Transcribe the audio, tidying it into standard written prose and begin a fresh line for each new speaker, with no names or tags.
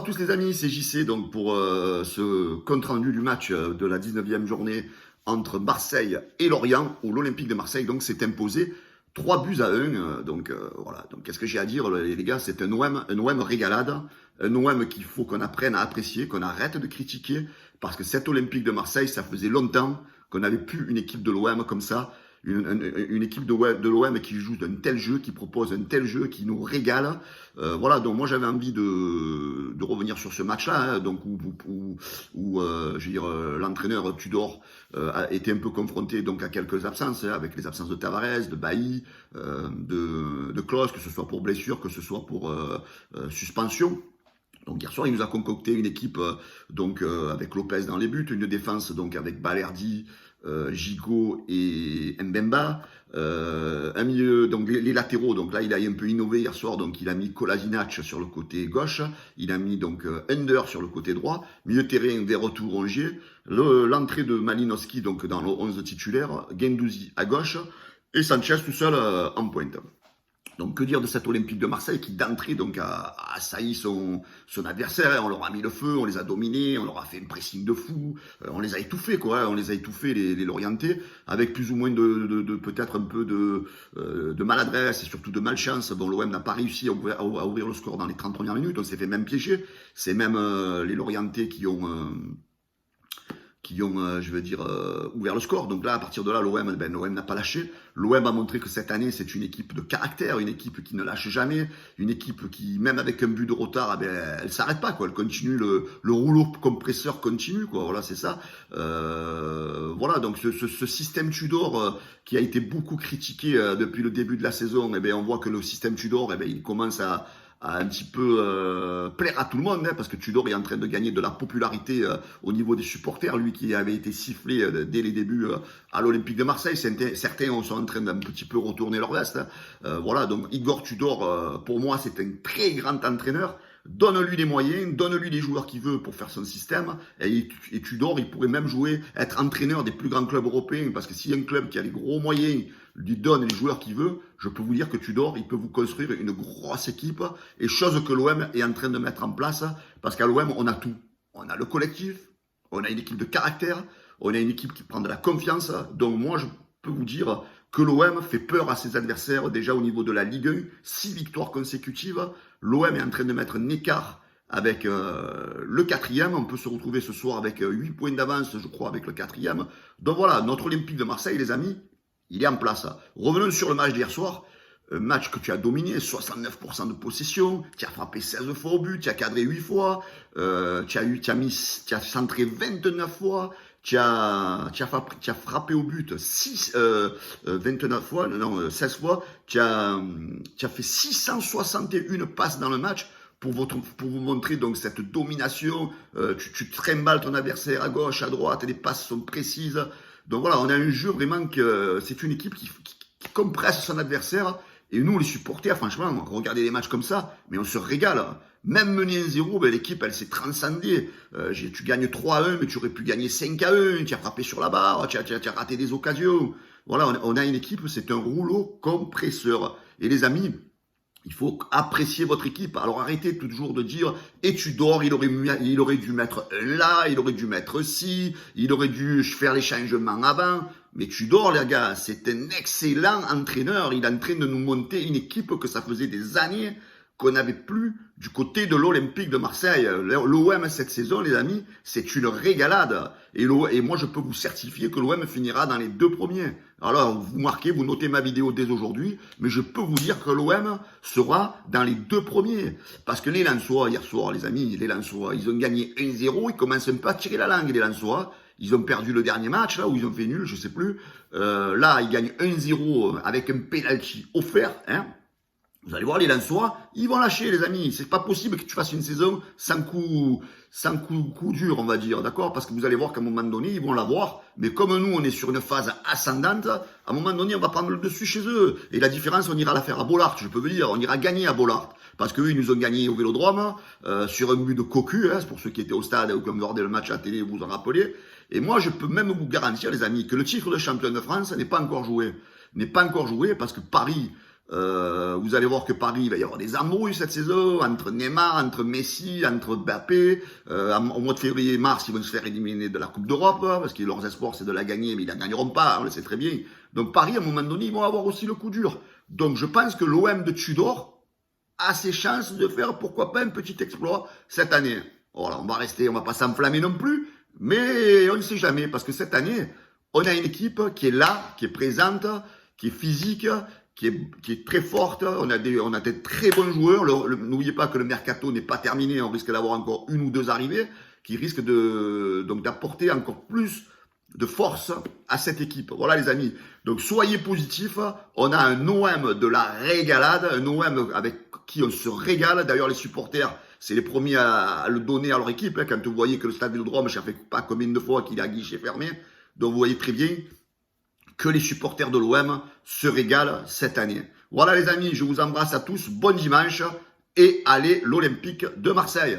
à tous les amis, c'est JC donc pour ce compte-rendu du match de la 19e journée entre Marseille et Lorient, où l'Olympique de Marseille donc s'est imposé 3 buts à 1. Voilà, donc qu'est-ce que j'ai à dire les gars, c'est un OM régalade, un OM qu'il faut qu'on apprenne à apprécier, qu'on arrête de critiquer, parce que cet Olympique de Marseille, ça faisait longtemps qu'on n'avait plus une équipe de l'OM comme ça. Une équipe de l'OM qui joue d'un tel jeu, qui propose un tel jeu, qui nous régale. Voilà, donc moi j'avais envie de revenir sur ce match-là, hein, donc où je veux dire, l'entraîneur Tudor a été un peu confronté donc à quelques absences, hein, avec les absences de Tavares, de Bailly, de Klose, que ce soit pour blessure, que ce soit pour suspension. Donc hier soir, il nous a concocté une équipe avec Lopez dans les buts, une défense donc avec Balerdi, Gigot et Mbemba, un milieu, donc les latéraux, donc là il a un peu innové hier soir, donc il a mis Kolasinac sur le côté gauche, il a mis donc Ender sur le côté droit, milieu terrain des retours Rongier, l'entrée de Malinowski donc dans le 11 titulaire, Guendouzi à gauche et Sanchez tout seul en pointe. Donc que dire de cet Olympique de Marseille qui d'entrée donc a assailli son adversaire, on leur a mis le feu, on les a dominés, on leur a fait un pressing de fou, on les a étouffés quoi, on les a étouffés les Lorientais, avec plus ou moins de peut-être un peu de maladresse et surtout de malchance. Bon, l'OM n'a pas réussi à ouvrir le score dans les 30 premières minutes, on s'est fait même piéger, c'est même les Lorientais qui ont ouvert le score. Donc là, à partir de là, l'OM n'a pas lâché. L'OM a montré que cette année, c'est une équipe de caractère, une équipe qui ne lâche jamais, une équipe qui, même avec un but de retard, elle s'arrête pas, quoi. Elle continue, le rouleau compresseur continue, quoi. Voilà, c'est ça. Voilà, donc ce système Tudor qui a été beaucoup critiqué depuis le début de la saison, on voit que le système Tudor, il commence à un petit peu plaire à tout le monde, hein, parce que Tudor est en train de gagner de la popularité au niveau des supporters, lui qui avait été sifflé dès les débuts à l'Olympique de Marseille. Certains sont en train d'un petit peu retourner leur veste. Hein. Voilà, donc Igor Tudor, pour moi, c'est un très grand entraîneur. Donne-lui les moyens, donne-lui les joueurs qu'il veut pour faire son système. Et Tudor, il pourrait même être entraîneur des plus grands clubs européens, parce que s'il y a un club qui a les gros moyens, lui donne les joueurs qu'il veut, je peux vous dire que Tudor, il peut vous construire une grosse équipe, et chose que l'OM est en train de mettre en place, parce qu'à l'OM, on a tout. On a le collectif, on a une équipe de caractère, on a une équipe qui prend de la confiance. Donc moi, je peux vous dire que l'OM fait peur à ses adversaires, déjà au niveau de la Ligue 1, 6 victoires consécutives. L'OM est en train de mettre un écart avec le 4e. On peut se retrouver ce soir avec 8 points d'avance, je crois, avec le 4e. Donc voilà, notre Olympique de Marseille, les amis, il est en place. Revenons sur le match d'hier soir. Un match que tu as dominé, 69% de possession, tu as frappé 16 fois au but, tu as cadré 8 fois, tu as centré 29 fois, tu as frappé au but 29 fois, non, 16 fois, tu as fait 661 passes dans le match pour vous montrer donc cette domination. Tu trimbales ton adversaire à gauche, à droite, les passes sont précises. Donc voilà, on a un jeu vraiment que c'est une équipe qui compresse son adversaire. Et nous, les supporters, franchement, on regardait des matchs comme ça, mais on se régale. Même mené 1-0, l'équipe, elle s'est transcendée. Tu gagnes 3-1, mais tu aurais pu gagner 5-1. Tu as frappé sur la barre, tu as raté des occasions. Voilà, on a une équipe, c'est un rouleau compresseur. Et les amis, il faut apprécier votre équipe. Alors arrêtez toujours de dire « Et Tudor, il aurait dû mettre là, il aurait dû mettre ci, il aurait dû faire les changements avant. » Mais Tudor, les gars, c'est un excellent entraîneur. Il est en train de nous monter une équipe que ça faisait des années qu'on n'avait plus du côté de l'Olympique de Marseille. L'OM cette saison, les amis, c'est une régalade. Et moi, je peux vous certifier que l'OM finira dans les 2 premiers. Alors, vous marquez, vous notez ma vidéo dès aujourd'hui, mais je peux vous dire que l'OM sera dans les 2 premiers. Parce que les Lensois, hier soir, les amis, les Lensois, ils ont gagné 1-0, ils commencent un peu à tirer la langue, les Lensois. Ils ont perdu le dernier match, là, où ils ont fait nul, je sais plus. Là, ils gagnent 1-0 avec un penalty offert, hein. Vous allez voir, les Lensois, ils vont lâcher, les amis. C'est pas possible que tu fasses une saison sans coup dur, on va dire, d'accord? Parce que vous allez voir qu'à un moment donné, ils vont l'avoir. Mais comme nous, on est sur une phase ascendante, à un moment donné, on va prendre le dessus chez eux. Et la différence, on ira la faire à Bollaert, je peux vous dire. On ira gagner à Bollaert. Parce qu'eux, ils nous ont gagné au Vélodrome, sur un but de cocu, hein, c'est pour ceux qui étaient au stade ou qui ont regardé le match à la télé, vous vous en rappelez. Et moi, je peux même vous garantir, les amis, que le titre de champion de France n'est pas encore joué. N'est pas encore joué parce que Paris Vous allez voir que Paris, il va y avoir des embrouilles cette saison, entre Neymar, entre Messi, entre Mbappé. Au mois de février-mars, ils vont se faire éliminer de la Coupe d'Europe, parce que leurs espoirs, c'est de la gagner, mais ils la gagneront pas, on le sait très bien. Donc Paris, à un moment donné, ils vont avoir aussi le coup dur. Donc je pense que l'OM de Tudor a ses chances de faire, pourquoi pas, un petit exploit cette année. Voilà, on va pas s'enflammer non plus, mais on ne sait jamais, parce que cette année, on a une équipe qui est là, qui est présente, qui est physique, qui est très forte. On a des très bons joueurs. N'oubliez pas que le mercato n'est pas terminé. On risque d'avoir encore une ou deux arrivées qui risquent donc d'apporter encore plus de force à cette équipe. Voilà les amis. Donc soyez positifs. On a un OM de la régalade, un OM avec qui on se régale. D'ailleurs les supporters, c'est les premiers à le donner à leur équipe. Quand vous voyez que le stade Vélodrome, je ne sais pas combien de fois qu'il est à guichet fermé. Donc vous voyez très bien que les supporters de l'OM se régalent cette année. Voilà les amis, je vous embrasse à tous, bon dimanche et allez l'Olympique de Marseille.